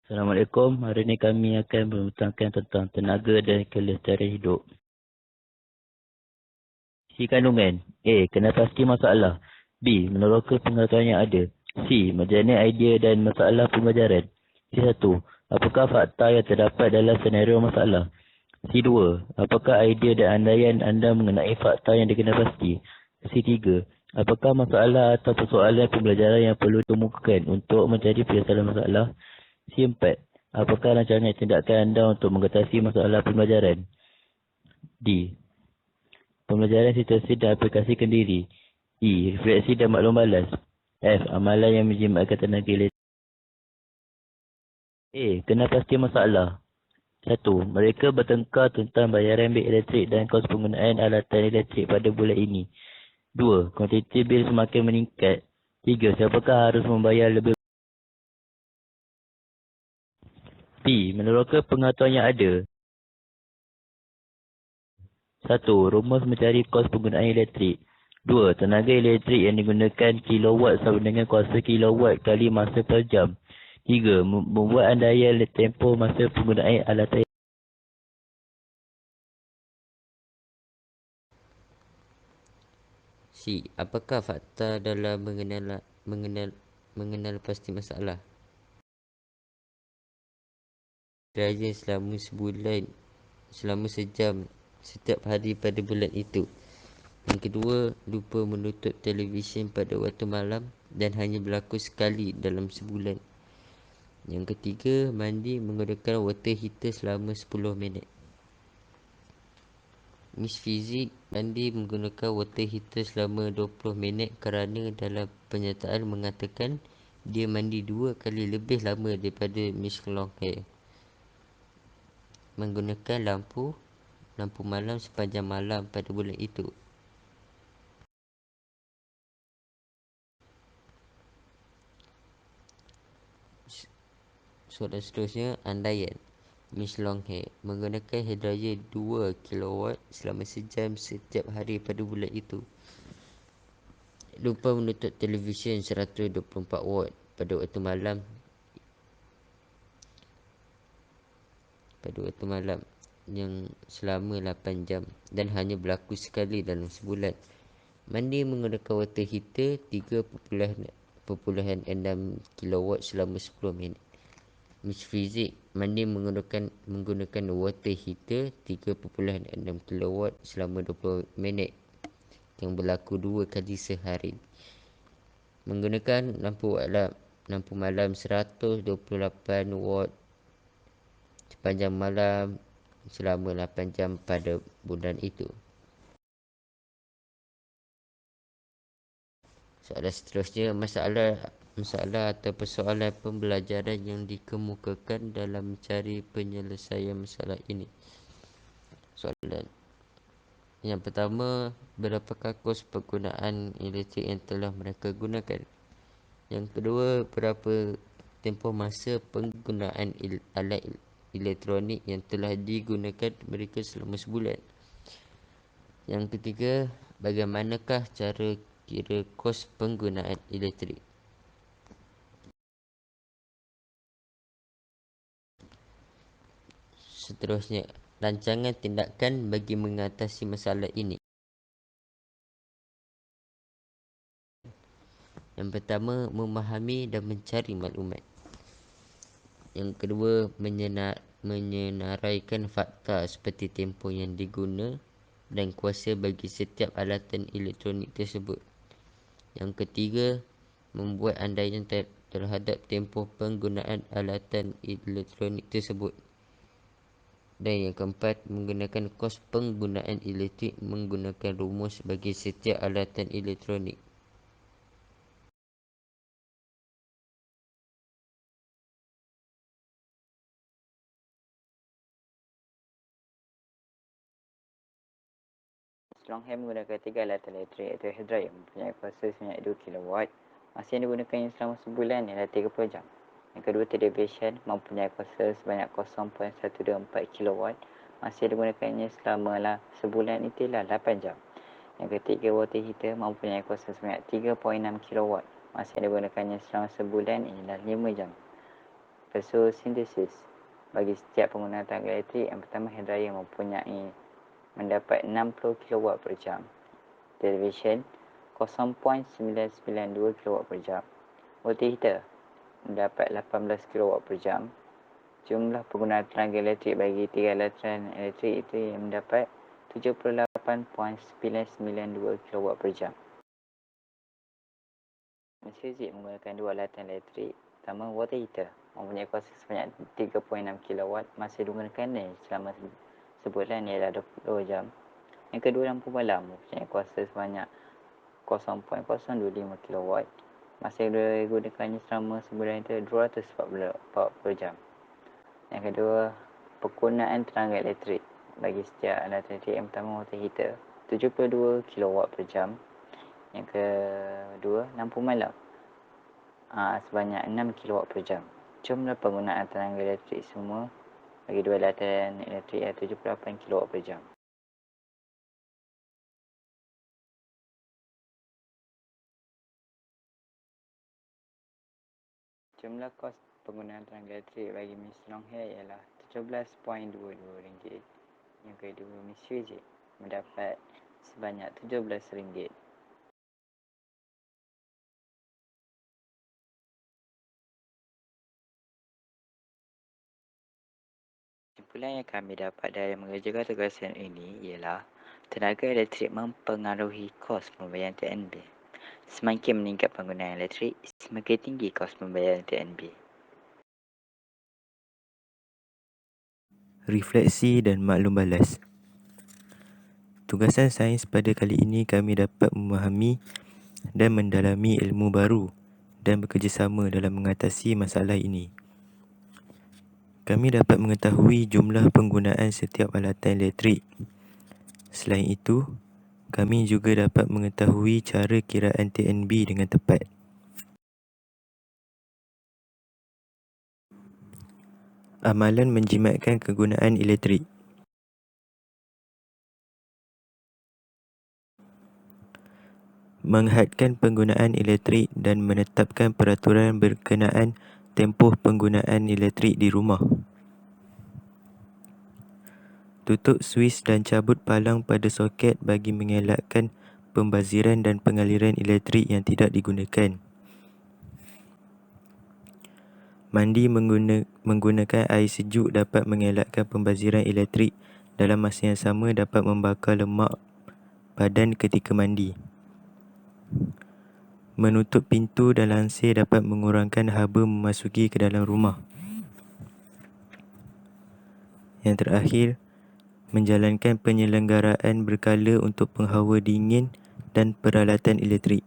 Assalamualaikum. Hari ini kami akan membicarakan tentang tenaga dan kelestarian hidup. C. Kandungan. A. Kena pasti masalah. B. Meneroka pengetahuan yang ada. C. Menjana idea dan masalah pembelajaran. C1. Apakah fakta yang terdapat dalam senario masalah? C2. Apakah idea dan andaian anda mengenai fakta yang dikenal pasti? C3. Apakah masalah atau persoalan pembelajaran yang perlu ditemukan untuk menjadi penyelesaian masalah? C4. Apakah rancangan tindakan anda untuk mengatasi masalah pembelajaran? D. Pembelajaran situasi dan aplikasikan diri. E. Refleksi dan maklum balas. F. Amalan yang menjimatkan tenaga elektrik. A. Kena pasti masalah. 1. Mereka bertengkar tentang bayaran bil elektrik dan kos penggunaan alatan elektrik pada bulan ini. 2. Kuantiti bil semakin meningkat. 3. Siapakah harus membayar lebih? B. Meneroka pengetahuan yang ada. 1. Rumus mencari kos penggunaan elektrik. 2. Tenaga elektrik yang digunakan kilowatt sama dengan kuasa kilowatt kali masa per jam. 3. Membuat andaian tempoh masa penggunaan alatan. C. Apakah fakta dalam mengenal pasti masalah? Raya selama sejam setiap hari pada bulan itu. Yang kedua, lupa menutup televisyen pada waktu malam dan hanya berlaku sekali dalam sebulan. Yang ketiga, mandi menggunakan water heater selama 10 minit. Miss Fizik mandi menggunakan water heater selama 20 minit kerana dalam penyataan mengatakan dia mandi 2 kali lebih lama daripada Miss Longhair. Menggunakan lampu malam sepanjang malam pada bulan itu. Soalan seterusnya, andaian Miss Longhair menggunakan hairdryer 2 kW selama sejam setiap hari pada bulan itu. Lupa menutup televisyen 124 watt pada waktu malam yang selama 8 jam dan hanya berlaku sekali dalam sebulan. Mandi menggunakan water heater 3.6 kW selama 10 minit. Miss Fizik mandi menggunakan water heater 3.6 kW selama 20 minit yang berlaku 2 kali sehari. Menggunakan lampu malam 128 watt sepanjang malam selama 8 jam pada bulan itu. Soalan seterusnya, masalah atau persoalan pembelajaran yang dikemukakan dalam mencari penyelesaian masalah ini. Soalan yang pertama, berapakah kos penggunaan elektrik yang telah mereka gunakan? Yang kedua, berapa tempoh masa penggunaan alat elektronik yang telah digunakan mereka selama sebulan? Yang ketiga, bagaimanakah cara kira kos penggunaan elektrik? Seterusnya, rancangan tindakan bagi mengatasi masalah ini. Yang pertama, memahami dan mencari maklumat. Yang kedua, menyenaraikan fakta seperti tempoh yang diguna dan kuasa bagi setiap alatan elektronik tersebut. Yang ketiga, membuat andaian terhadap tempoh penggunaan alatan elektronik tersebut. Dan yang keempat, menggunakan kos penggunaan elektrik menggunakan rumus bagi setiap alatan elektronik. Longhair menggunakan 3 alatan elektrik iaitu hairdryer mempunyai kuasa sebanyak 2 kW. Masa yang digunakannya selama sebulan ialah 30 jam. Yang kedua, televisyen mempunyai kuasa sebanyak 0.124 kW. Masa yang digunakannya selama sebulan itu ialah 8 jam. Yang ketiga, water heater mempunyai kuasa sebanyak 3.6 kW. Masa yang digunakannya selama sebulan ialah 5 jam. Fotosintesis. Bagi setiap penggunaan tenaga elektrik, yang pertama hair dryer mendapat 60 kW per jam. Television 0.992 kW per jam. Water heater mendapat 18 kW per jam. Jumlah penggunaan tenaga elektrik bagi 3 alatan elektrik itu yang mendapat 78.992 kW per jam. Mesin Zik menggunakan 2 alatan elektrik. Pertama, water heater mempunyai kuasa sebanyak 3.6 kW. Masa digunakan selama sebulan ialah 20 jam. Yang kedua, lampu malam mempunyai kuasa sebanyak 0.025 kW. Masa digunakannya selama sebulan itu 240 jam. Yang kedua, penggunaan tenaga elektrik bagi setiap alat elektrik. Yang pertama, water heater 72 kW per jam. Yang kedua, lampu malam sebanyak 6 kW per jam. Jumlah penggunaan tenaga elektrik semua bagi dua alatan elektrik ialah 78 kW per jam. Jumlah kos penggunaan tenaga elektrik bagi mesin long hair ialah RM17.22. Yang kedua, mesin Zik mendapat sebanyak RM17. Kesimpulan yang kami dapat dari mengerjakan tugasan ini ialah tenaga elektrik mempengaruhi kos pembayaran TNB. Semakin meningkat penggunaan elektrik, semakin tinggi kos pembayaran TNB. Refleksi dan maklum balas. Tugasan sains pada kali ini kami dapat memahami dan mendalami ilmu baru dan bekerjasama dalam mengatasi masalah ini. Kami dapat mengetahui jumlah penggunaan setiap alatan elektrik. Selain itu, kami juga dapat mengetahui cara kiraan TNB dengan tepat. Amalan menjimatkan kegunaan elektrik. Menghadkan penggunaan elektrik dan menetapkan peraturan berkenaan tempoh penggunaan elektrik di rumah. Tutup suis dan cabut palang pada soket bagi mengelakkan pembaziran dan pengaliran elektrik yang tidak digunakan. Mandi menggunakan air sejuk dapat mengelakkan pembaziran elektrik. Dalam masa yang sama dapat membakar lemak badan ketika mandi. Menutup pintu dan lansir dapat mengurangkan haba memasuki ke dalam rumah. Yang terakhir, menjalankan penyelenggaraan berkala untuk penghawa dingin dan peralatan elektrik.